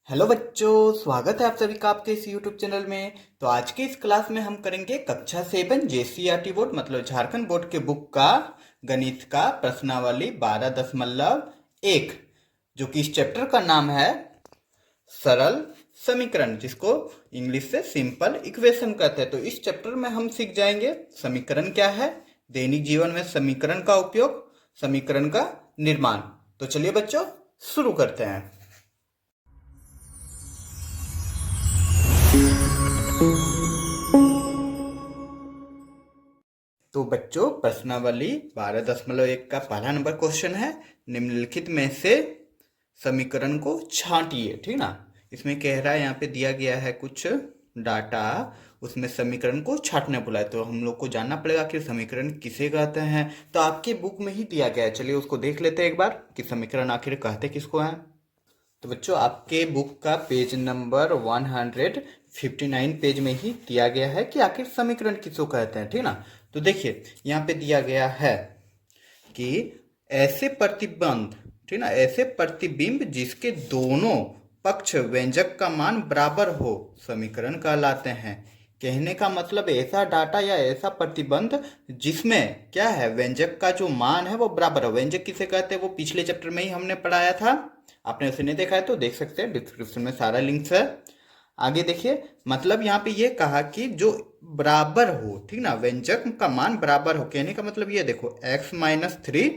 Hello बच्चों, स्वागत है आप सभी का आपके इस यूट्यूब चैनल में। तो आज के इस क्लास में हम करेंगे कक्षा 7 जेसीईआरटी बोर्ड मतलब झारखंड बोर्ड के बुक का गणित का प्रश्नावली 12.1, जो कि इस चैप्टर का नाम है सरल समीकरण, जिसको इंग्लिश से सिंपल इक्वेशन कहते हैं। तो इस चैप्टर में हम सीख जाएंगे समीकरण क्या है, दैनिक जीवन में समीकरण का उपयोग, समीकरण का निर्माण। तो चलिए बच्चों शुरू करते हैं। तो बच्चों प्रश्नावली 12.1 का पहला नंबर क्वेश्चन है, निम्नलिखित में से समीकरण को छांटिए। ठीक ना, इसमें कह रहा है, यहाँ पे दिया गया है कुछ डाटा, उसमें समीकरण को छांटने बोला है। तो हम लोग को जानना पड़ेगा कि समीकरण किसे कहते हैं। तो आपके बुक में ही दिया गया है, चलिए उसको देख लेते हैं एक बार कि समीकरण आखिर कहते किसको हैं। तो बच्चों आपके बुक का पेज नंबर 159 पेज में ही दिया गया है कि आखिर समीकरण किसको कहते हैं। ठीक ना, तो देखिए यहाँ पे दिया गया है कि ऐसे प्रतिबंध, ठीक ना, ऐसे प्रतिबिंब जिसके दोनों पक्ष व्यंजक का मान बराबर हो समीकरण कहलाते हैं। कहने का मतलब ऐसा डाटा या ऐसा प्रतिबंध जिसमें क्या है, व्यंजक का जो मान है वो बराबर है। व्यंजक किसे कहते हैं वो पिछले चैप्टर में ही हमने पढ़ाया था, आपने उसे नहीं देखा है तो देख सकते हैं, डिस्क्रिप्शन में सारा लिंक्स है। आगे देखिए, मतलब यहाँ पे ये कहा कि जो बराबर हो, ठीक ना, व्यंजक का मान बराबर हो। कहने का मतलब ये देखो, x-3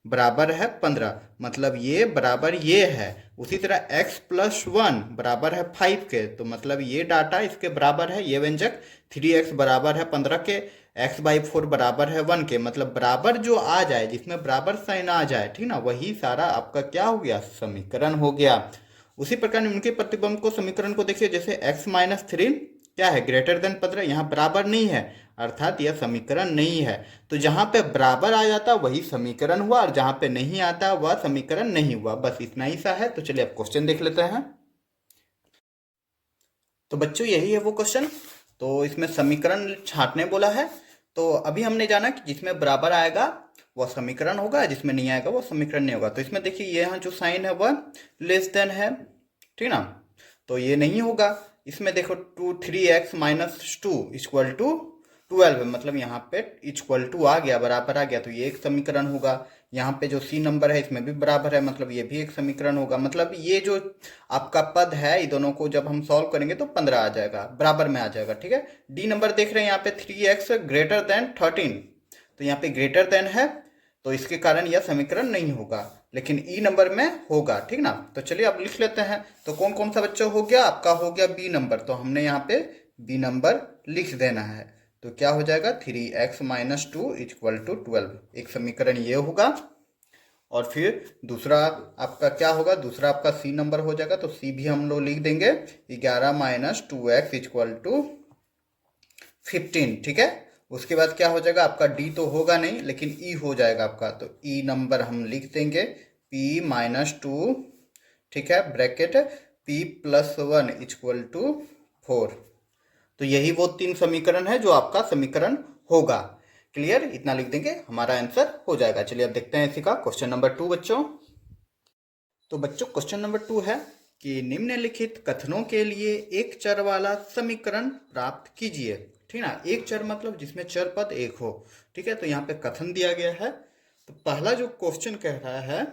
बराबर है 15, मतलब ये बराबर ये है। उसी तरह x+1 बराबर है 5 के, तो मतलब ये डाटा इसके बराबर है, ये व्यंजक 3x बराबर है 15 के, x/4 बराबर है 1 के। मतलब बराबर जो आ जाए, जिसमें बराबर साइन आ जाए, ठीक ना, वही सारा आपका क्या हो गया, समीकरण हो गया। उसी प्रकार उनके प्रतिबंध को, समीकरण को देखिए, जैसे x-3 क्या है, ग्रेटर देन 15, यहाँ बराबर नहीं है, अर्थात यह समीकरण नहीं है। तो जहां पे बराबर आ जाता वही समीकरण हुआ, और जहां पे नहीं आता वह समीकरण नहीं हुआ। बस इतना ही सा है। तो चलिए अब क्वेश्चन देख लेते हैं। तो बच्चों यही है वो क्वेश्चन। तो इसमें समीकरण छांटने बोला है। तो अभी हमने जाना कि जिसमें बराबर आएगा वह समीकरण होगा, जिसमें नहीं आएगा वो समीकरण नहीं होगा। तो इसमें देखिए यहाँ जो साइन है वह लेस देन है, ठीक ना, तो ये नहीं होगा। इसमें देखो 3x-2 = 12 है, मतलब यहाँ पे इक्वल टू आ गया, बराबर आ गया, तो ये एक समीकरण होगा। यहाँ पे जो सी नंबर है इसमें भी बराबर है, मतलब ये भी एक समीकरण होगा। मतलब ये जो आपका पद है, ये दोनों को जब हम सॉल्व करेंगे तो 15 आ जाएगा, बराबर में आ जाएगा। ठीक है, डी नंबर देख रहे हैं यहाँ पे 3x > 13, तो यहाँ पे ग्रेटर देन है, तो इसके कारण यह समीकरण नहीं होगा, लेकिन ई नंबर में होगा। ठीक ना, तो चलिए अब लिख लेते हैं। तो कौन कौन सा बच्चा हो गया, आपका हो गया बी नंबर, तो हमने यहाँ पे बी नंबर लिख देना है। तो क्या हो जाएगा, 3x-2 = 12, एक समीकरण ये होगा। और फिर दूसरा आपका क्या होगा, दूसरा आपका सी नंबर हो जाएगा, तो सी भी हम लोग लिख देंगे 11-2x = 15। ठीक है, उसके बाद क्या हो जाएगा, आपका डी तो होगा नहीं, लेकिन ई हो जाएगा आपका, तो ई नंबर हम लिख देंगे p-2, ठीक है, ब्रैकेट p+1 = 4। तो यही वो 3 समीकरण है जो आपका समीकरण होगा। क्लियर, इतना लिख देंगे, हमारा आंसर हो जाएगा। चलिए अब देखते हैं इसी का क्वेश्चन नंबर 2 बच्चों। तो बच्चों क्वेश्चन नंबर 2 है कि निम्नलिखित कथनों के लिए एक चर वाला समीकरण प्राप्त कीजिए। ठीक ना, एक चर मतलब जिसमें चर पद एक हो। ठीक है, तो यहाँ पे कथन दिया गया है। तो पहला जो क्वेश्चन कह रहा है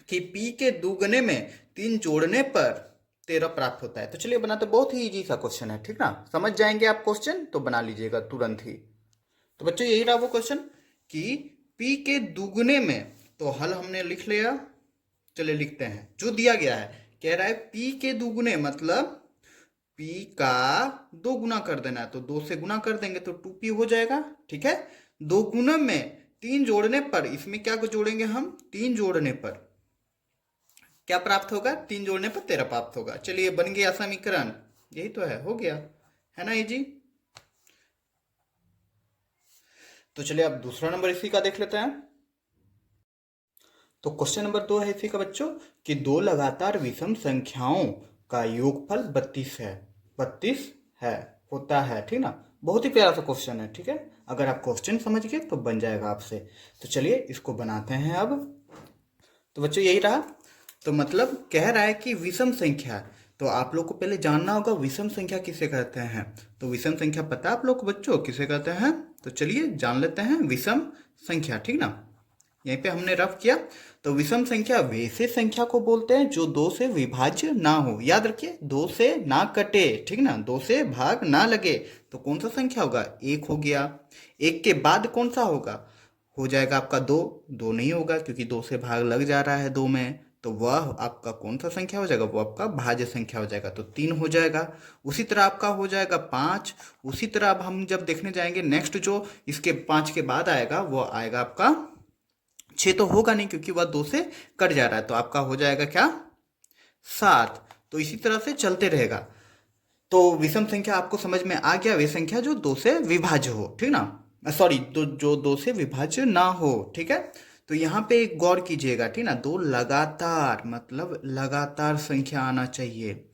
कि p के दुगने में 3 जोड़ने पर 13 प्राप्त होता है। तो चलिए बनाते, बहुत ही इजी सा क्वेश्चन है, ठीक ना, समझ जाएंगे आप क्वेश्चन तो बना लीजिएगा तुरंत ही। तो बच्चों यही रहा वो क्वेश्चन कि p के दुगने में, तो हल हमने लिख लिया। चलिए लिखते हैं जो दिया गया है। कह रहा है p के दुगने मतलब p का 2 गुना कर देना है, तो 2 से गुना कर देंगे तो 2p हो जाएगा। ठीक है, 2 गुना में 3 जोड़ने पर, इसमें क्या जोड़ेंगे हम, 3 जोड़ने पर क्या प्राप्त होगा, 3 जोड़ने पर 13 प्राप्त होगा। चलिए बन गया समीकरण, यही तो है, हो गया है ना, ये जी। तो चलिए अब दूसरा नंबर इसी का देख लेते हैं। तो क्वेश्चन नंबर 2 है इसी का बच्चों कि 2 लगातार विषम संख्याओं का योगफल 32 है, 32 है, होता है। ठीक ना, बहुत ही प्यारा सा क्वेश्चन है। ठीक है, अगर आप क्वेश्चन समझ गए तो बन जाएगा आपसे। तो चलिए इसको बनाते हैं अब। तो बच्चों यही रहा। तो मतलब कह रहा है कि विषम संख्या, तो आप लोग को पहले जानना होगा विषम संख्या किसे कहते हैं। तो विषम संख्या पता है आप लोग को बच्चों किसे कहते हैं? तो चलिए जान लेते हैं विषम संख्या, ठीक ना। यहीं पे हमने रफ किया। तो विषम संख्या वैसे संख्या को बोलते हैं जो दो से विभाज्य ना हो। याद रखिए, दो से ना कटे, ठीक ना, दो से भाग ना लगे। तो कौन सा संख्या होगा? एक हो गया। एक के बाद कौन सा होगा? हो जाएगा आपका दो। दो नहीं होगा क्योंकि दो से भाग लग जा रहा है दो में, तो वह आपका कौन सा संख्या हो जाएगा? वो आपका भाज्य संख्या हो जाएगा, तो तीन हो जाएगा। उसी तरह आपका हो जाएगा पाँच। उसी तरह अब हम जब देखने जाएंगे नेक्स्ट जो इसके पाँच के बाद आएगा वो आएगा आपका छः। तो होगा नहीं क्योंकि वह दो से कट जा रहा है, तो आपका हो जाएगा क्या? सात। तो इसी तरह से चलते रहेगा। तो विषम संख्या आपको समझ में आ गया, वे संख्या जो दो से विभाज्य हो, ठीक ना, सॉरी जो दो से विभाज्य ना हो, ठीक है। तो यहाँ पे एक गौर कीजिएगा, ठीक ना, दो लगातार मतलब लगातार संख्या आना चाहिए।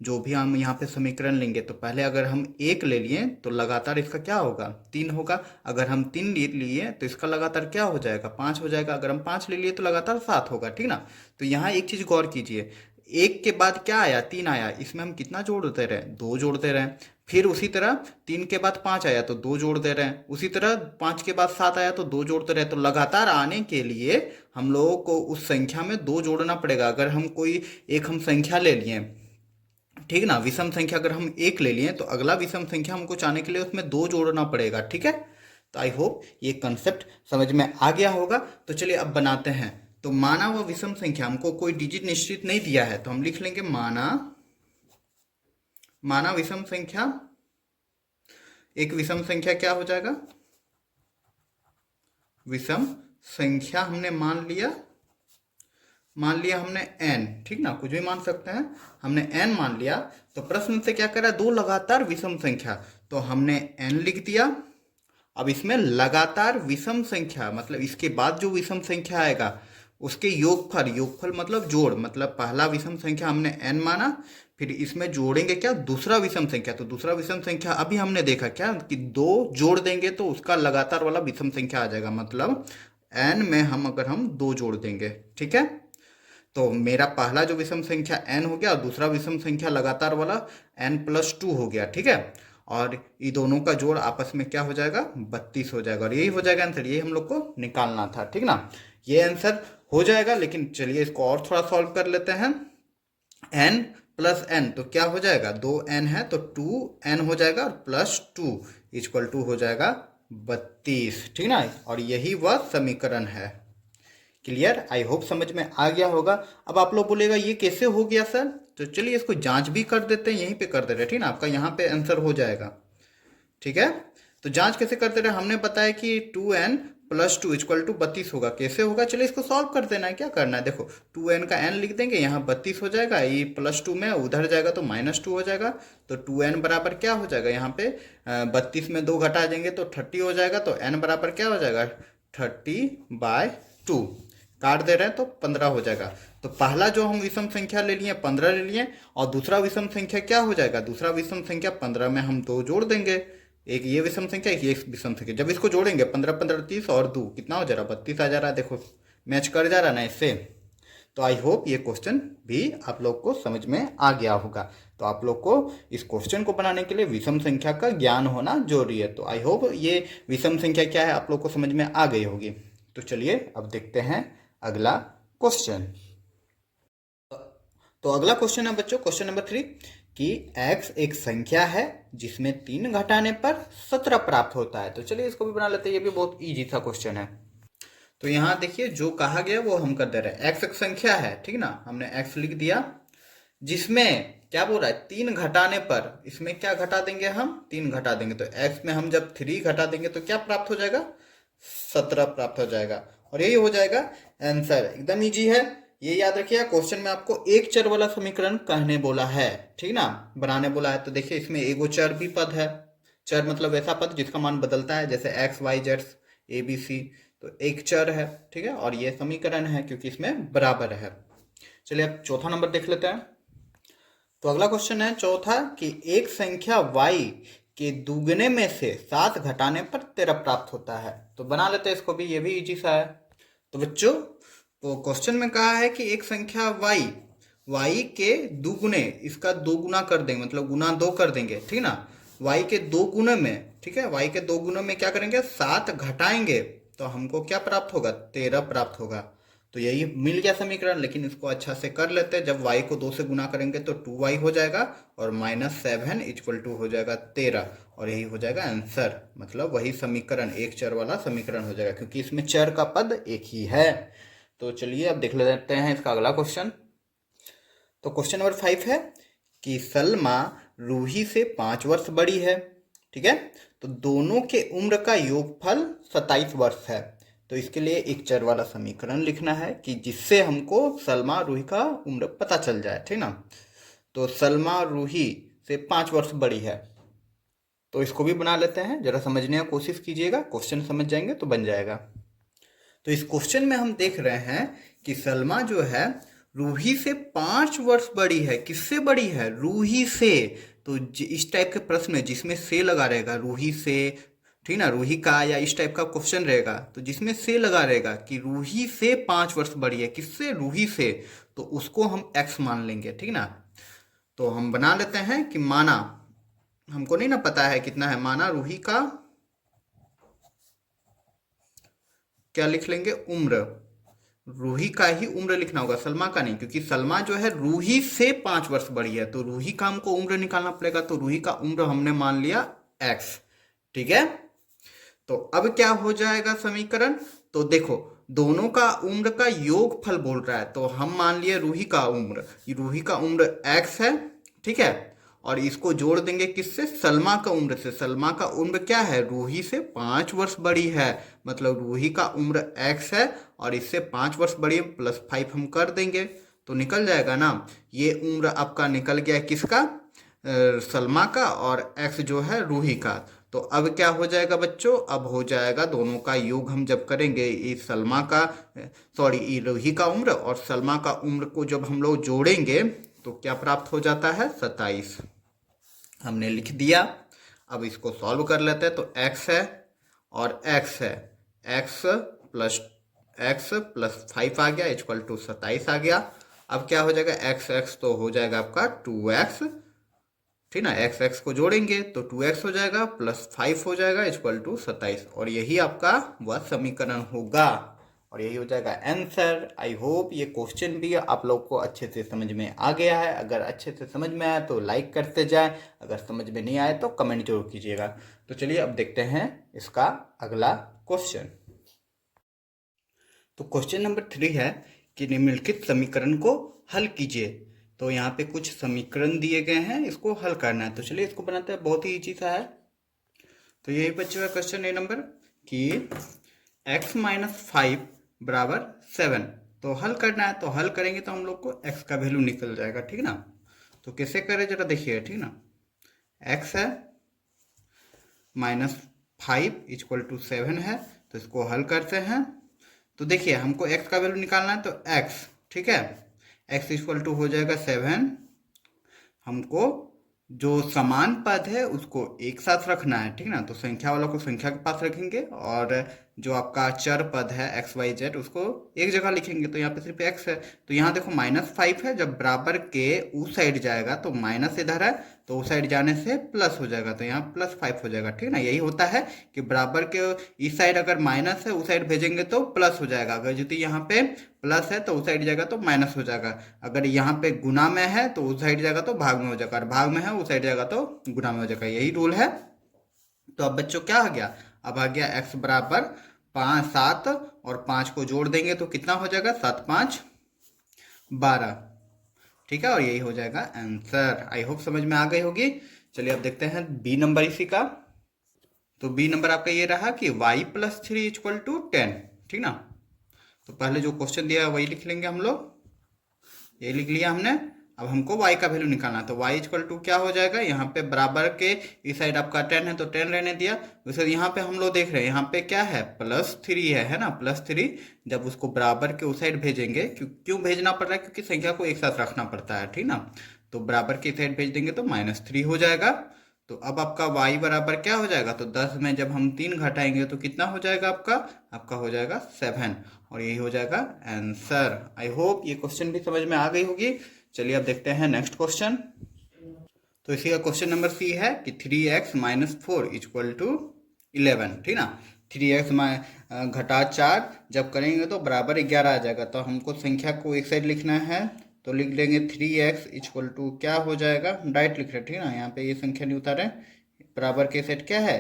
जो भी हम यहाँ पे समीकरण लेंगे तो पहले अगर हम एक ले लिए तो लगातार इसका क्या होगा? तीन होगा। अगर हम तीन ले लिए तो इसका लगातार क्या हो जाएगा? पाँच हो जाएगा। अगर हम पाँच ले लिए तो लगातार सात होगा, ठीक ना। तो यहाँ एक चीज गौर कीजिए, एक के बाद क्या आया? तीन आया। इसमें हम कितना जोड़ते रहे? दो जोड़ते रहे। फिर उसी तरह तीन के बाद पाँच आया तो दो जोड़ते रहे। उसी तरह पाँच के बाद सात आया तो दो जोड़ते रहे। तो लगातार आने के लिए हम लोगों को उस संख्या में दो जोड़ना पड़ेगा। अगर हम कोई एक हम संख्या ले लिए, ठीक ना, विषम संख्या अगर हम एक ले लिए तो अगला विषम संख्या हमको चाहने के लिए उसमें दो जोड़ना पड़ेगा, ठीक है। तो आई होप ये कंसेप्ट समझ में आ गया होगा। तो चलिए अब बनाते हैं। तो माना व विषम संख्या, हमको कोई डिजिट निश्चित नहीं दिया है तो हम लिख लेंगे माना विषम संख्या। एक विषम संख्या क्या हो जाएगा? विषम संख्या हमने मान लिया हमने n, ठीक ना, कुछ भी मान सकते हैं। हमने n मान लिया। तो प्रश्न से क्या करा? दो लगातार विषम संख्या, तो हमने n लिख दिया। अब इसमें लगातार विषम संख्या मतलब इसके बाद जो विषम संख्या आएगा उसके योगफल मतलब जोड़, मतलब पहला विषम संख्या हमने n माना, फिर इसमें जोड़ेंगे क्या? दूसरा विषम संख्या। तो दूसरा विषम संख्या अभी हमने देखा क्या कि दो जोड़ देंगे तो उसका लगातार वाला विषम संख्या आ जाएगा, मतलब n में अगर हम दो जोड़ देंगे, ठीक है। तो मेरा पहला जो विषम संख्या n हो गया और दूसरा विषम संख्या लगातार वाला n+2 हो गया, ठीक है। और ये दोनों का जोड़ आपस में क्या हो जाएगा? 32 हो जाएगा। और यही हो जाएगा आंसर। यही हम लोग को निकालना था, ठीक ना। ये आंसर हो जाएगा। लेकिन चलिए इसको और थोड़ा सॉल्व कर लेते हैं। n+n तो क्या हो जाएगा? 2n है तो 2n हो जाएगा और +2 = हो जाएगा 32, ठीक ना। और यही वह समीकरण है। क्लियर? आई होप समझ में आ गया होगा। अब आप लोग बोलेगा ये कैसे हो गया सर? तो चलिए इसको जांच भी कर देते हैं, यहीं पे कर दे रहे, ठीक ना। आपका यहाँ पे आंसर हो जाएगा, ठीक है। तो जांच कैसे करते रहे? हमने बताया कि 2n+2 = 32 होगा। कैसे होगा? चलिए इसको सॉल्व कर देना है। क्या करना है? देखो 2n का n लिख देंगे, यहाँ 32 हो जाएगा, ये +2 में उधर जाएगा तो -2 हो जाएगा। तो 2n बराबर क्या हो जाएगा? यहाँ पे 32 में 2 घटा देंगे तो 30 हो जाएगा। तो n बराबर क्या हो जाएगा? 30/2। काट दे रहे हैं तो 15 हो जाएगा। तो पहला जो हम विषम संख्या ले लिए 15 ले लिए, और दूसरा विषम संख्या क्या हो जाएगा? दूसरा विषम संख्या 15 में हम दो जोड़ देंगे, एक ये विषम संख्या एक ये विषम संख्या। जब इसको जोड़ेंगे 15 15 30 और 2 कितना हो जा रहा? 32 आ जा रहा है। देखो मैच कर जा रहा ना इससे। तो आई होप ये क्वेश्चन भी आप लोग को समझ में आ गया होगा। तो आप लोग को इस क्वेश्चन को बनाने के लिए विषम संख्या का ज्ञान होना जरूरी है। तो आई होप ये विषम संख्या क्या है आप लोग को समझ में आ गई होगी। तो चलिए अब देखते हैं अगला क्वेश्चन। तो अगला क्वेश्चन है बच्चों, क्वेश्चन नंबर 3 कि x एक संख्या है जिसमें 3 घटाने पर 17 प्राप्त होता है। तो चलिए इसको भी बना लेते हैं। ये भी बहुत इजी सा क्वेश्चन है। तो यहाँ देखिए जो कहा गया वो हम कर दे रहे हैं। x एक संख्या है, ठीक ना, हमने x लिख दिया, जिसमें क्या बोल रहा है? 3 घटाने पर, इसमें क्या घटा देंगे? हम 3 घटा देंगे। तो x में हम जब 3 घटा देंगे तो क्या प्राप्त हो जाएगा? 17 प्राप्त हो जाएगा। और यही हो जाएगा आंसर। एकदम इजी है, ये याद रखिएगा। क्वेश्चन में आपको एक चर वाला समीकरण कहने बोला है, ठीक ना, बनाने बोला है। तो देखिए इसमें एगो चर भी पद है। चर मतलब ऐसा पद जिसका मान बदलता है, जैसे x y z a b c। तो एक चर है, ठीक है। और ये समीकरण है क्योंकि इसमें बराबर है। चलिए अब चौथा नंबर देख लेते हैं। तो अगला क्वेश्चन है चौथा कि एक संख्या y के दुगने में से 7 घटाने पर 13 प्राप्त होता है। तो बना लेते हैं इसको भी, ये भी इजी सा है। तो बच्चों तो क्वेश्चन में कहा है कि एक संख्या y के दुगुने, इसका दो गुना कर देंगे, मतलब गुना 2 कर देंगे, ठीक ना। y के दो गुने में, ठीक है, y के दो गुने में क्या करेंगे, 7 घटाएंगे तो हमको क्या प्राप्त होगा, 13 प्राप्त होगा। तो यही मिल गया समीकरण, लेकिन इसको अच्छा से कर लेते हैं। जब y को 2 से गुना करेंगे तो 2y हो जाएगा और -7 इक्वल टू हो जाएगा 13, और यही हो जाएगा आंसर, मतलब वही समीकरण, एक चर वाला समीकरण हो जाएगा, क्योंकि इसमें चर का पद एक ही है। तो चलिए अब देख लेते हैं इसका अगला क्वेश्चन। तो क्वेश्चन नंबर 5 है कि सलमा रूही से 5 वर्ष बड़ी है, ठीक है, तो दोनों के उम्र का योगफल 27 वर्ष है। तो इसके लिए एक चर वाला समीकरण लिखना है कि जिससे हमको सलमा रूही का उम्र पता चल जाए, ठीक ना। तो सलमा रूही से 5 वर्ष बड़ी है, तो इसको भी बना लेते हैं, जरा समझने की कोशिश कीजिएगा, क्वेश्चन समझ जाएंगे तो बन जाएगा। तो इस क्वेश्चन में हम देख रहे हैं कि सलमा जो है रूही से 5 वर्ष बड़ी है। किससे बड़ी है, रूही से। तो इस टाइप के प्रश्न जिसमें से लगा रहेगा, रूही से, ठीक ना, रूही का या इस टाइप का क्वेश्चन रहेगा, तो जिसमें से लगा रहेगा कि रूही से 5 वर्ष बड़ी है, किससे, रूही से, तो उसको हम x मान लेंगे, ठीक ना। तो हम बना लेते हैं कि माना, हमको नहीं ना पता है कितना है, माना रूही का क्या लिख लेंगे, उम्र, रूही का ही उम्र लिखना होगा, सलमा का नहीं, क्योंकि सलमा जो है रूही से 5 वर्ष बड़ी है, तो रूही का हमको उम्र निकालना पड़ेगा। तो रूही का उम्र हमने मान लिया x, ठीक है। तो अब क्या हो जाएगा समीकरण, तो देखो दोनों का उम्र का योगफल बोल रहा है, तो हम मान लिए रूही का उम्र, रूही का उम्र x है, ठीक है, और इसको जोड़ देंगे किससे, सलमा का उम्र से। सलमा का उम्र क्या है, रूही से 5 वर्ष बड़ी है, मतलब रूही का उम्र x है और इससे 5 वर्ष बड़ी है, +5 हम कर देंगे तो निकल जाएगा ना। ये उम्र आपका निकल गया किसका, सलमा का, और x जो है रूही का। तो अब क्या हो जाएगा बच्चों, अब हो जाएगा दोनों का योग हम जब करेंगे, इस सलमा का, सॉरी, रूही का उम्र और सलमा का उम्र को जब हम लोग जोड़ेंगे तो क्या प्राप्त हो जाता है, 27 हमने लिख दिया। अब इसको सॉल्व कर लेते हैं, तो x है और x है, x प्लस 5 आ गया इक्वल टू 27 आ गया। अब क्या हो जाएगा, x तो हो जाएगा आपका 2x, ठीक ना, x को जोड़ेंगे तो 2x हो जाएगा, +5 हो जाएगा इक्वल टू 27, और यही आपका वह समीकरण होगा, और यही हो जाएगा आंसर। आई होप ये क्वेश्चन भी आप लोग को अच्छे से समझ में आ गया है। अगर अच्छे से समझ में आया तो लाइक करते जाएं, अगर समझ में नहीं आया तो कमेंट जरूर कीजिएगा। तो चलिए अब देखते हैं इसका अगला क्वेश्चन। तो क्वेश्चन नंबर 3 है कि निम्नलिखित समीकरण को हल कीजिए। तो यहाँ पे कुछ समीकरण दिए गए हैं, इसको हल करना है। तो चलिए इसको बनाते हैं, बहुत ही ईजी सा है। तो यही बच्चों का क्वेश्चन ए नंबर कि x - 5 बराबर 7। तो हल करना है, तो हल करेंगे तो हम लोग को x का वैल्यू निकल जाएगा, ठीक ना। तो कैसे करें जरा देखिए, ठीक ना, x है -5 इक्वल टू 7 है, तो इसको हल करते हैं। तो देखिए हमको x का वैल्यू निकालना है, तो x, ठीक है, x इक्वल टू हो जाएगा 7। हमको जो समान पद है उसको एक साथ रखना है, ठीक ना। तो संख्या वाला को संख्या के पास रखेंगे, और जो आपका चर पद है x y z उसको एक जगह लिखेंगे। तो यहाँ पे सिर्फ x है, तो यहाँ देखो -5 है, जब बराबर के उस साइड जाएगा तो माइनस इधर है, तो उस साइड जाने से प्लस हो जाएगा, तो यहाँ +5 हो जाएगा, ठीक ना। यही होता है कि बराबर के इस साइड अगर माइनस है उस साइड भेजेंगे तो प्लस हो जाएगा, अगर यदि यहाँ पे प्लस है तो उस साइड जाएगा तो माइनस हो जाएगा, अगर यहाँ पे गुना में है तो उस साइड जाएगा तो भाग में हो जाएगा, और भाग में है उस साइड जाएगा तो गुना में हो जाएगा, यही रूल है। तो अब बच्चों क्या आ गया, अब आ गया x बराबर 7 और 5 को जोड़ देंगे तो कितना हो जाएगा, 7 5 12, ठीक है, और यही हो जाएगा आंसर। आई होप समझ में आ गई होगी। चलिए अब देखते हैं बी नंबर इसी का। तो बी नंबर आपका ये रहा कि y + 3 इक्वल टू 10, ठीक ना। तो पहले जो क्वेश्चन दिया है वही लिख लेंगे हम लोग, ये लिख लिया हमने। अब हमको y का वैल्यू निकालना है, तो y इक्वल टू क्या हो जाएगा, यहाँ पे बराबर के इस साइड आपका 10 है तो 10 रहने दिया। वैसे यहाँ पे हम लोग देख रहे हैं, यहाँ पे क्या है, +3 है ना, +3। जब उसको बराबर के उस साइड भेजेंगे, क्यों भेजना पड़ रहा है, क्योंकि संख्या को एक साथ रखना पड़ता है, ठीक ना। तो बराबर के साइड भेज देंगे तो -3 हो जाएगा। तो अब आपका y बराबर क्या हो जाएगा, तो 10 में जब हम 3 घटाएंगे तो कितना हो जाएगा आपका, आपका हो जाएगा 7, और यही हो जाएगा आंसर। आई होप ये क्वेश्चन भी समझ में आ गई होगी। चलिए अब देखते हैं नेक्स्ट क्वेश्चन। तो इसी का क्वेश्चन नंबर सी है कि 3x माइनस 4 इक्वल टू 11, ठीक ना। 3x घटा 4 जब करेंगे तो बराबर 11 आ जाएगा। तो हमको संख्या को एक साइड लिखना है, तो लिख लेंगे 3x इक्वल टू क्या हो जाएगा, डायरेक्ट लिख रहे हैं, ठीक ना। यहाँ पे ये संख्या नहीं उतारे, बराबर के साइड क्या है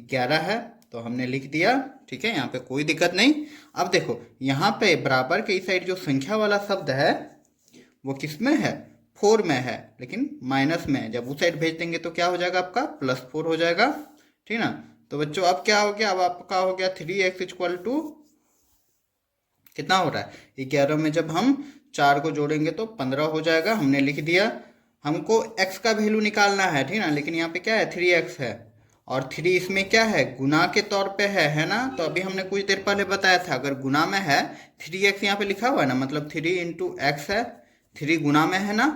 11 है, तो हमने लिख दिया, ठीक है, यहाँ पे कोई दिक्कत नहीं। अब देखो यहाँ पे बराबर के इस साइड जो संख्या वाला शब्द है वो किस में है, 4 में है, लेकिन माइनस में है। जब उस साइड भेज देंगे तो क्या हो जाएगा आपका +4 हो जाएगा, ठीक ना। तो बच्चों अब क्या हो गया, अब आपका हो गया 3x इक्वल टू कितना हो रहा है 11 में जब हम 4 को जोड़ेंगे तो 15 हो जाएगा, हमने लिख दिया। हमको x का वैल्यू निकालना है, ठीक ना, लेकिन यहाँ पे क्या है 3x है, और 3 इसमें क्या है गुना के तौर पे है ना। तो अभी हमने कुछ देर पहले बताया था, अगर गुना में है 3x यहाँ पे लिखा हुआ है ना, मतलब 3 इंटू एक्स है, 3 गुना में है ना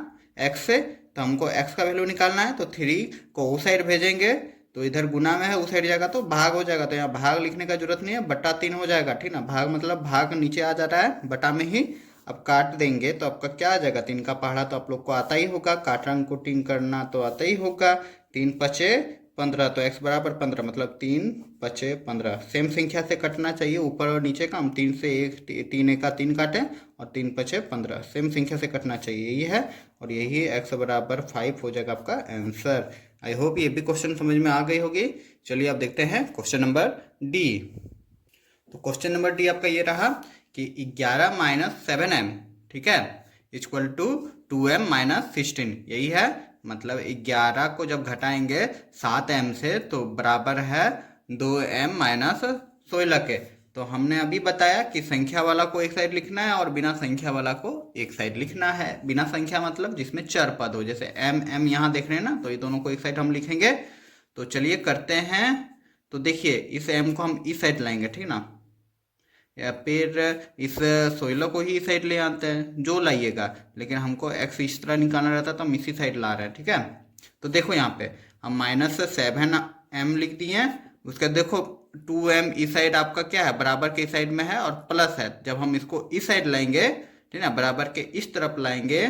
x से, तो हमको x का वैल्यू निकालना है। तो 3 को उस साइड भेजेंगे तो इधर गुना में है, उस साइड जाएगा तो भाग हो जाएगा। तो यहाँ भाग लिखने का जरूरत नहीं है, बटा 3 हो जाएगा, ठीक ना। भाग मतलब भाग नीचे आ जाता है, बटा में ही अब काट देंगे तो आपका क्या आ जाएगा, 3 का पहाड़ा तो आप लोग को आता ही होगा, काटरंग कोटिंग करना तो आता ही होगा। 3 पचे 15, तो x बराबर 15, मतलब 3 पचे 15। सेम संख्या से कटना चाहिए, ऊपर और नीचे का। हम 3 से 1 3 का 3 काटें, और 3 पचे 15, सेम संख्या से कटना चाहिए, यही है। और यही x बराबर 5 हो जाएगा आपका आंसर। आई होप ये भी क्वेश्चन समझ में आ गई होगी। चलिए अब देखते हैं क्वेश्चन नंबर डी। तो क्वेश्चन नंबर डी आपका ये रहा कि 11 माइनस 7m, ठीक है, इक्वल टू 2m माइनस 16, यही है। मतलब 11 को जब घटाएंगे 7m से तो बराबर है 2m माइनस 16 के। तो हमने अभी बताया कि संख्या वाला को एक साइड लिखना है और बिना संख्या वाला को एक साइड लिखना है। बिना संख्या मतलब जिसमें चर पद हो, जैसे m यहाँ देख रहे हैं ना, तो ये दोनों को एक साइड हम लिखेंगे। तो चलिए करते हैं। तो देखिए इस m को हम इस साइड लाएंगे, ठीक ना, या फिर इस 16 को ही इस साइड ले आते हैं, जो लाइएगा, लेकिन हमको x इस तरह निकालना रहता तो हम इसी साइड ला रहे हैं, ठीक है। तो देखो यहाँ पे हम -7m लिख दिए, उसका देखो 2m इस साइड आपका क्या है बराबर के इस साइड में है, और प्लस है, जब हम इसको इस साइड लाएंगे, ठीक है, बराबर के इस तरफ लाएंगे,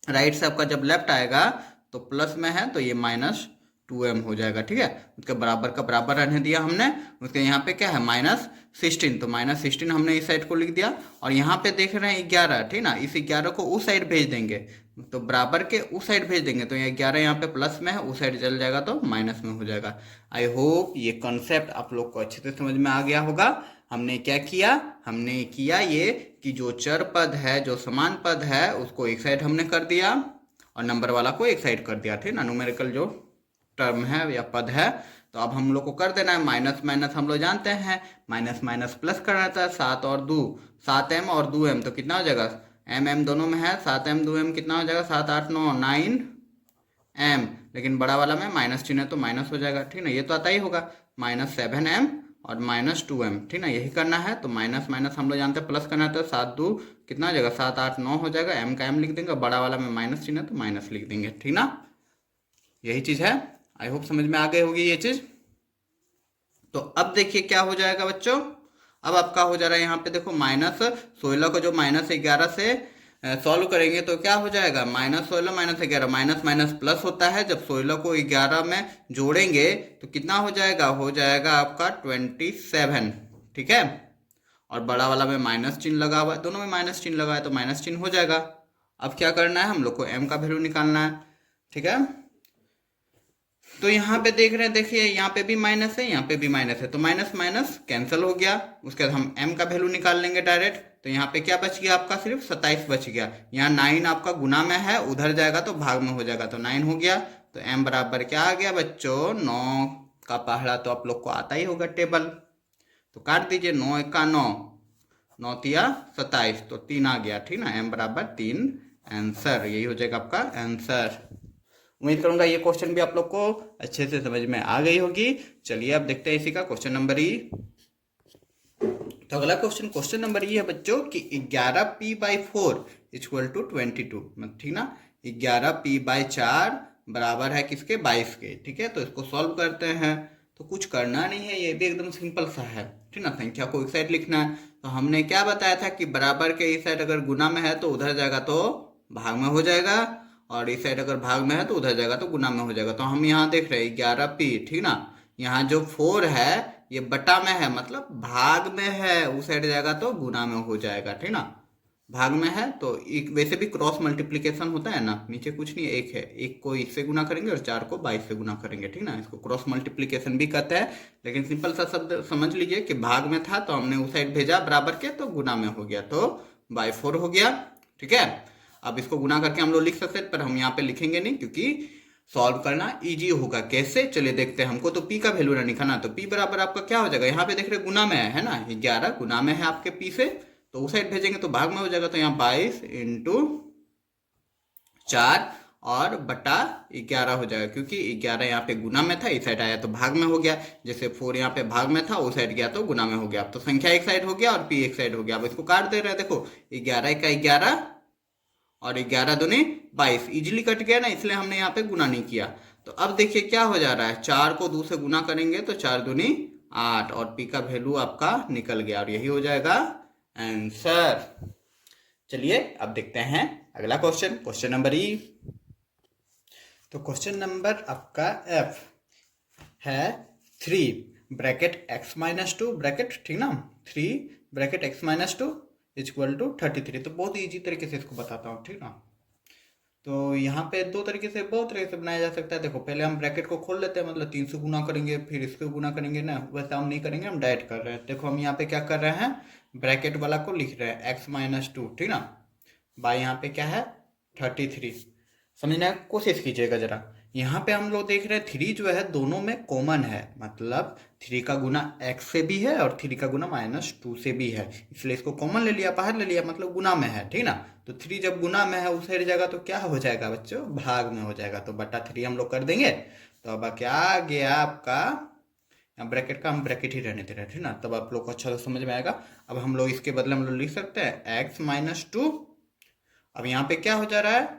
राइट से आपका जब लेफ्ट आएगा तो प्लस में है, तो ये -2m हो जाएगा, ठीक है। उसके बराबर का बराबर रहने दिया हमने। उसके यहाँ पे क्या है -16, तो -16 हमने इस साइड को लिख दिया, और यहाँ पे देख रहे हैं 11, ठीक ना, इस 11 को उस साइड भेज देंगे, तो बराबर के उस साइड भेज देंगे, तो ये 11 यहाँ पे प्लस में है, उस साइड चल जाएगा तो माइनस में हो जाएगा। आई होप ये कॉन्सेप्ट आप लोग को अच्छे से समझ में आ गया होगा। हमने क्या किया, हमने किया ये कि जो चर पद है, जो समान पद है, उसको एक साइड हमने कर दिया और नंबर वाला को एक साइड कर दिया, ठीक ना। न्यूमेरिकल जो टर्म है या पद है, तो अब हम लोग को कर देना है माइनस माइनस, हम लोग जानते हैं माइनस माइनस प्लस करना था। 7 और 2, 7m और 2m, तो कितना हो जाएगा, m दोनों में है, 7m 2m कितना हो जाएगा, 7 8 9 9m, लेकिन बड़ा वाला में माइनस चिन्ह है तो माइनस हो जाएगा, ठीक ना। ये तो आता ही होगा -7m और -2m, ठीक ना, यही करना है। तो माइनस माइनस हम लोग जानते हैं प्लस करना है, तो 7 2 कितना हो जाएगा, 7 8 9 हो जाएगा, m का m लिख देंगे, बड़ा वाला में माइनस चिन्ह है तो माइनस लिख देंगे, ठीक ना। यही चीज है, आई होप समझ में आ गई होगी ये चीज। तो अब देखिए क्या हो जाएगा बच्चों, अब आपका हो जा रहा है यहाँ पे देखो -16 को जो -11 से सॉल्व करेंगे तो क्या हो जाएगा, -16 -11, माइनस माइनस प्लस होता है। जब 16 को 11 में जोड़ेंगे तो कितना हो जाएगा, हो जाएगा आपका 27, ठीक है। और बड़ा वाला में माइनस चिन्ह लगा हुआ है, दोनों में माइनस चिन्ह लगा है तो माइनस चिन्ह हो जाएगा। अब क्या करना है, हम लोग को m का वैल्यू निकालना है, ठीक है। तो यहाँ पे देख रहे हैं, देखिए यहाँ पे भी माइनस है, यहाँ पे भी माइनस है, तो माइनस माइनस कैंसिल हो गया। उसके बाद हम m का वैल्यू निकाल लेंगे डायरेक्ट। तो यहाँ पे क्या बच गया आपका, सिर्फ 27 बच गया। यहाँ 9 आपका गुना में है, उधर जाएगा तो भाग में हो जाएगा, तो 9 हो गया। तो m बराबर क्या आ गया बच्चों, 9 का पहाड़ा तो आप लोग को आता ही होगा टेबल, तो काट दीजिए, 9 1 का 9, 9 तिया 27, तो 3 आ गया, ठीक ना, m बराबर 3 आंसर, यही हो जाएगा आपका आंसर। उम्मीद करूंगा ये क्वेश्चन भी आप लोग को अच्छे से समझ में आ गई होगी। चलिए अब देखते हैं इसी का क्वेश्चन नंबर ई। तो अगला क्वेश्चन नंबर ये है बच्चों कि 11p/4 इक्वल टू 22, ठीक ना। 11p/4 बराबर है किसके, 22 के। ठीक है, तो इसको सॉल्व करते हैं। तो कुछ करना नहीं है, ये भी एकदम सिंपल सा है, ठीक ना। संख्या को एक साइड लिखना है। तो हमने क्या बताया था कि बराबर के इस साइड अगर गुना में है तो उधर जाएगा तो भाग में हो जाएगा, और इस साइड अगर भाग में है तो उधर जाएगा तो गुना में हो जाएगा। तो हम यहाँ देख रहे हैं 11p, ठीक ना। यहाँ जो 4 है ये बटा में है, मतलब भाग में है, उस साइड जाएगा तो गुना में हो जाएगा, ठीक ना। भाग में है तो एक वैसे भी क्रॉस मल्टीप्लिकेशन होता है ना, नीचे कुछ नहीं, एक है, एक को इससे गुना करेंगे और 4 को 22 से गुना करेंगे, ठीक ना। इसको क्रॉस मल्टीप्लिकेशन भी कहते हैं, लेकिन सिंपल सा शब्द समझ लीजिए कि भाग में था तो हमने उस साइड भेजा बराबर के, तो गुना में हो गया, तो बाई 4 हो गया। ठीक है, अब इसको गुना करके हम लोग लिख सकते हैं, पर हम यहाँ पे लिखेंगे नहीं क्योंकि सॉल्व करना इजी होगा। कैसे, चलिए देखते हैं। हमको तो पी का वैल्यू ना निकालना, तो पी बराबर आपका क्या हो जाएगा, यहाँ पे देख रहे गुना में है ना, 11 गुना में है आपके पी से, तो उस साइड भेजेंगे तो भाग में हो जाएगा। तो यहाँ 22 इंटू 4 और बटा 11 हो जाएगा, क्योंकि 11 यहाँ पे गुना में था, इस साइड आया तो भाग में हो गया। जैसे 4 यहाँ पे भाग में था, उस साइड गया तो गुना में हो गया। अब तो संख्या एक साइड हो गया और पी एक साइड हो गया। अब इसको काट दे रहे हैं, देखो 11 का 11 और 11 दूनी 22, इजिली कट गया ना, इसलिए हमने यहाँ पे गुना नहीं किया। तो अब देखिए क्या हो जा रहा है, 4 को 2 से गुना करेंगे तो 4 दूनी 8 और पी का वैल्यू आपका निकल गया, और यही हो जाएगा आंसर। चलिए अब देखते हैं अगला क्वेश्चन नंबर ई। तो क्वेश्चन नंबर आपका एफ है 3 ब्रैकेट x-2 ब्रैकेट, ठीक ना, 3 ब्रैकेट x-2 इक्वल टू 33। तो बहुत ईजी तरीके से इसको बताता हूँ, ठीक ना। तो यहाँ पे बहुत तरीके से बनाया जा सकता है। देखो पहले हम ब्रैकेट को खोल लेते हैं, मतलब 3 से गुना करेंगे फिर इसको गुना करेंगे ना, वैसे हम नहीं करेंगे, हम डायरेक्ट कर रहे हैं। देखो हम यहाँ पे क्या कर रहे हैं, ब्रैकेट वाला को लिख रहे हैं x-2, ठीक ना, बाई यहाँ पे क्या है 33। समझने की कोशिश कीजिएगा जरा। यहाँ पे हम लोग देख रहे हैं 3 जो है दोनों में कॉमन है, मतलब 3 का गुना x से भी है और 3 का गुना -2 से भी है, इसलिए इसको कॉमन ले लिया, बाहर ले लिया, मतलब गुना में है, ठीक ना। तो 3 जब गुना में है उस साइड जाएगा तो क्या हो जाएगा बच्चों, भाग में हो जाएगा, तो बटा 3 हम लोग कर देंगे। तो अब क्या आ गया आपका, ब्रैकेट का हम ब्रैकेट ही रहने दे रहे हैं, ठीक ना, तब आप लोग को अच्छा से समझ में आएगा। अब हम लोग इसके बदले हम लोग लिख सकते हैं x-2। अब यहाँ पे क्या हो जा रहा है,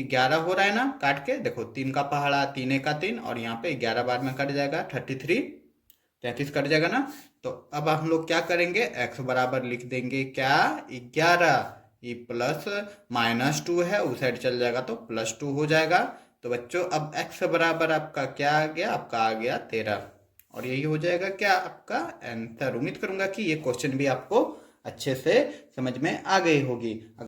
11 हो रहा है ना, काट के देखो 3 का पहाड़ा 3 का 3, और यहाँ पे 11 बार में कट जाएगा 33 कट जाएगा ना। तो अब हम लोग क्या करेंगे, x बराबर लिख देंगे क्या 11, ये प्लस -2 है, उस साइड चल जाएगा तो +2 हो जाएगा। तो बच्चों अब x बराबर आपका क्या आ गया, आपका आ गया 13, और यही हो जाएगा क्या आपका आंसर। उम्मीद करूंगा कि ये क्वेश्चन भी आपको अच्छे से समझ में आ गई होगी। अगर